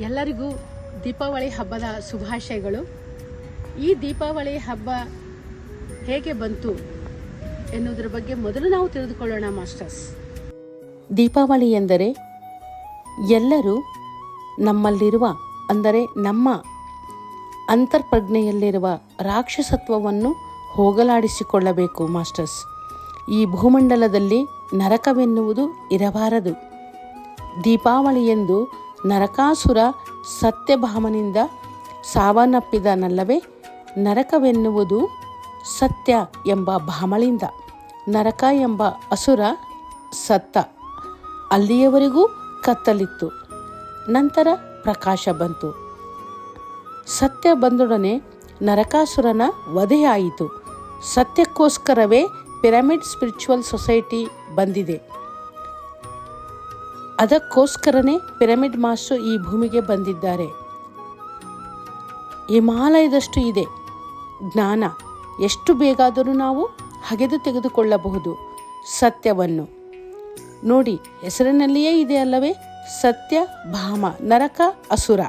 ಎಲ್ಲರಿಗೂ ದೀಪಾವಳಿ ಹಬ್ಬದ ಶುಭಾಶಯಗಳು. ಈ ದೀಪಾವಳಿ ಹಬ್ಬ ಹೇಗೆ ಬಂತು ಎನ್ನುವುದರ ಬಗ್ಗೆ ಮೊದಲು ನಾವು ತಿಳಿದುಕೊಳ್ಳೋಣ ಮಾಸ್ಟರ್ಸ್. ದೀಪಾವಳಿ ಎಂದರೆ ಎಲ್ಲರೂ ನಮ್ಮಲ್ಲಿರುವ, ಅಂದರೆ ನಮ್ಮ ಅಂತರ್ಪ್ರಜ್ಞೆಯಲ್ಲಿರುವ ರಾಕ್ಷಸತ್ವವನ್ನು ಹೋಗಲಾಡಿಸಿಕೊಳ್ಳಬೇಕು ಮಾಸ್ಟರ್ಸ್. ಈ ಭೂಮಂಡಲದಲ್ಲಿ ನರಕವೆನ್ನುವುದು ಇರಬಾರದು. ದೀಪಾವಳಿಯೆಂದು ನರಕಾಸುರ ಸತ್ಯಭಾಮನಿಂದ ಸಾವನ್ನಪ್ಪಿದನಲ್ಲವೇ? ನರಕವೆನ್ನುವುದು ಸತ್ಯ ಎಂಬ ಭಾಮಳಿಂದ. ನರಕ ಎಂಬ ಅಸುರ ಸತ್ತ. ಅಲ್ಲಿಯವರೆಗೂ ಕತ್ತಲಿತ್ತು. ನಂತರ ಪ್ರಕಾಶ ಬಂತು. ಸತ್ಯ ಬಂದೊಡನೆ ನರಕಾಸುರನ ವಧೆಯಾಯಿತು. ಸತ್ಯಕ್ಕೋಸ್ಕರವೇ ಪಿರಮಿಡ್ ಸ್ಪಿರಿಚುವಲ್ ಸೊಸೈಟಿ ಬಂದಿದೆ. ಅದಕ್ಕೋಸ್ಕರನೇ ಪಿರಮಿಡ್ ಮಾಸ್ಟರ್ ಈ ಭೂಮಿಗೆ ಬಂದಿದ್ದಾರೆ. ಹಿಮಾಲಯದಷ್ಟು ಇದೆ ಜ್ಞಾನ. ಎಷ್ಟು ಬೇಗಾದರೂ ನಾವು ಹಗೆದು ತೆಗೆದುಕೊಳ್ಳಬಹುದು ಸತ್ಯವನ್ನು. ನೋಡಿ, ಹೆಸರಿನಲ್ಲಿಯೇ ಇದೆ ಅಲ್ಲವೇ? ಸತ್ಯ ಭಾಮ, ನರಕ ಅಸುರ.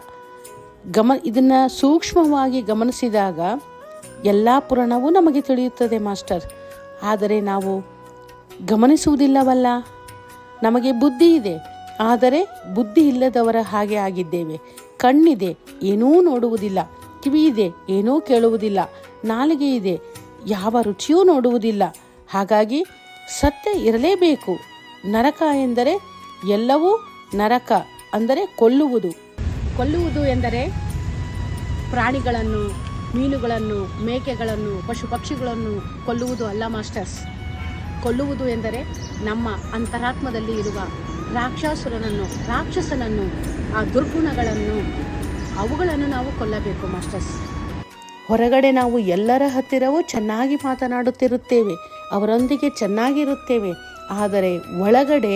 ಇದನ್ನು ಸೂಕ್ಷ್ಮವಾಗಿ ಗಮನಿಸಿದಾಗ ಎಲ್ಲ ಪುರಾಣವೂ ನಮಗೆ ತಿಳಿಯುತ್ತದೆ ಮಾಸ್ಟರ್. ಆದರೆ ನಾವು ಗಮನಿಸುವುದಿಲ್ಲವಲ್ಲ. ನಮಗೆ ಬುದ್ಧಿ ಇದೆ, ಆದರೆ ಬುದ್ಧಿ ಇಲ್ಲದವರ ಹಾಗೆ ಆಗಿದ್ದೇವೆ. ಕಣ್ಣಿದೆ, ಏನೂ ನೋಡುವುದಿಲ್ಲ. ಕಿವಿ ಇದೆ, ಏನೂ ಕೇಳುವುದಿಲ್ಲ. ನಾಲಿಗೆ ಇದೆ, ಯಾವ ರುಚಿಯೂ ನೋಡುವುದಿಲ್ಲ. ಹಾಗಾಗಿ ಸತ್ಯ ಇರಲೇಬೇಕು. ನರಕ ಎಂದರೆ ಎಲ್ಲವೂ ನರಕ, ಅಂದರೆ ಕೊಲ್ಲುವುದು. ಕೊಲ್ಲುವುದು ಎಂದರೆ ಪ್ರಾಣಿಗಳನ್ನು, ಮೀನುಗಳನ್ನು, ಮೇಕೆಗಳನ್ನು, ಪಶು ಪಕ್ಷಿಗಳನ್ನು ಕೊಲ್ಲುವುದು ಅಲ್ಲ ಮಾಸ್ಟರ್ಸ್. ಕೊಲ್ಲುವುದು ಎಂದರೆ ನಮ್ಮ ಅಂತರಾತ್ಮದಲ್ಲಿ ಇರುವ ರಾಕ್ಷಸನನ್ನು, ಆ ದುರ್ಗುಣಗಳನ್ನು, ಅವುಗಳನ್ನು ನಾವು ಕೊಲ್ಲಬೇಕು ಮಾಸ್ಟರ್ಸ್. ಹೊರಗಡೆ ನಾವು ಎಲ್ಲರ ಹತ್ತಿರವೂ ಚೆನ್ನಾಗಿ ಮಾತನಾಡುತ್ತಿರುತ್ತೇವೆ, ಅವರೊಂದಿಗೆ ಚೆನ್ನಾಗಿರುತ್ತೇವೆ. ಆದರೆ ಒಳಗಡೆ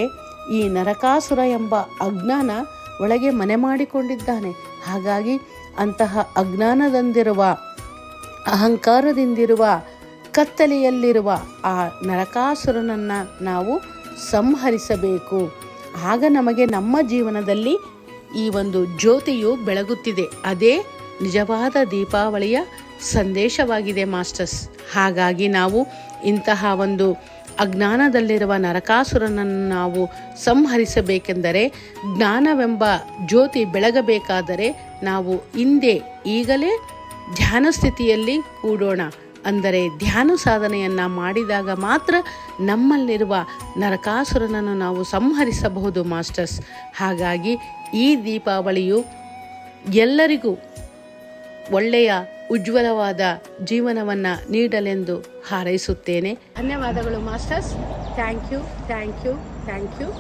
ಈ ನರಕಾಸುರ ಎಂಬ ಅಜ್ಞಾನ ಒಳಗೆ ಮನೆ ಮಾಡಿಕೊಂಡಿದ್ದಾನೆ. ಹಾಗಾಗಿ ಅಂತಹ ಅಜ್ಞಾನದಿಂದಿರುವ, ಅಹಂಕಾರದಿಂದಿರುವ, ಕತ್ತಲೆಯಲ್ಲಿರುವ ಆ ನರಕಾಸುರನನ್ನು ನಾವು ಸಂಹರಿಸಬೇಕು. ಆಗ ನಮಗೆ ನಮ್ಮ ಜೀವನದಲ್ಲಿ ಈ ಒಂದು ಜ್ಯೋತಿಯು ಬೆಳಗುತ್ತಿದೆ. ಅದೇ ನಿಜವಾದ ದೀಪಾವಳಿಯ ಸಂದೇಶವಾಗಿದೆ ಮಾಸ್ಟರ್ಸ್. ಹಾಗಾಗಿ ನಾವು ಇಂತಹ ಒಂದು ಅಜ್ಞಾನದಲ್ಲಿರುವ ನರಕಾಸುರನನ್ನು ನಾವು ಸಂಹರಿಸಬೇಕೆಂದರೆ, ಜ್ಞಾನವೆಂಬ ಜ್ಯೋತಿ ಬೆಳಗಬೇಕಾದರೆ ನಾವು ಈಗಲೇ ಧ್ಯಾನ ಸ್ಥಿತಿಯಲ್ಲಿ ಕೂಡೋಣ. ಅಂದರೆ ಧ್ಯಾನ ಸಾಧನೆಯನ್ನು ಮಾಡಿದಾಗ ಮಾತ್ರ ನಮ್ಮಲ್ಲಿರುವ ನರಕಾಸುರನನ್ನು ನಾವು ಸಂಹರಿಸಬಹುದು ಮಾಸ್ಟರ್ಸ್. ಹಾಗಾಗಿ ಈ ದೀಪಾವಳಿಯು ಎಲ್ಲರಿಗೂ ಒಳ್ಳೆಯ ಉಜ್ವಲವಾದ ಜೀವನವನ್ನು ನೀಡಲೆಂದು ಹಾರೈಸುತ್ತೇನೆ. ಧನ್ಯವಾದಗಳು masters. Thank you.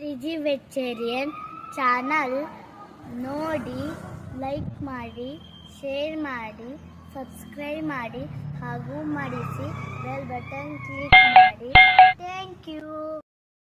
Vegetarian channel ನೋಡಿ, ಲೈಕ್ ಮಾಡಿ, ಶೇರ್ ಮಾಡಿ, ಸಬ್ಸ್ಕ್ರೈಬ್ ಮಾಡಿ ಹಾಗೂ ಮಾಡಿಸಿ ಬೆಲ್ ಬಟನ್ ಕ್ಲಿಕ್ ಮಾಡಿ. Thank you.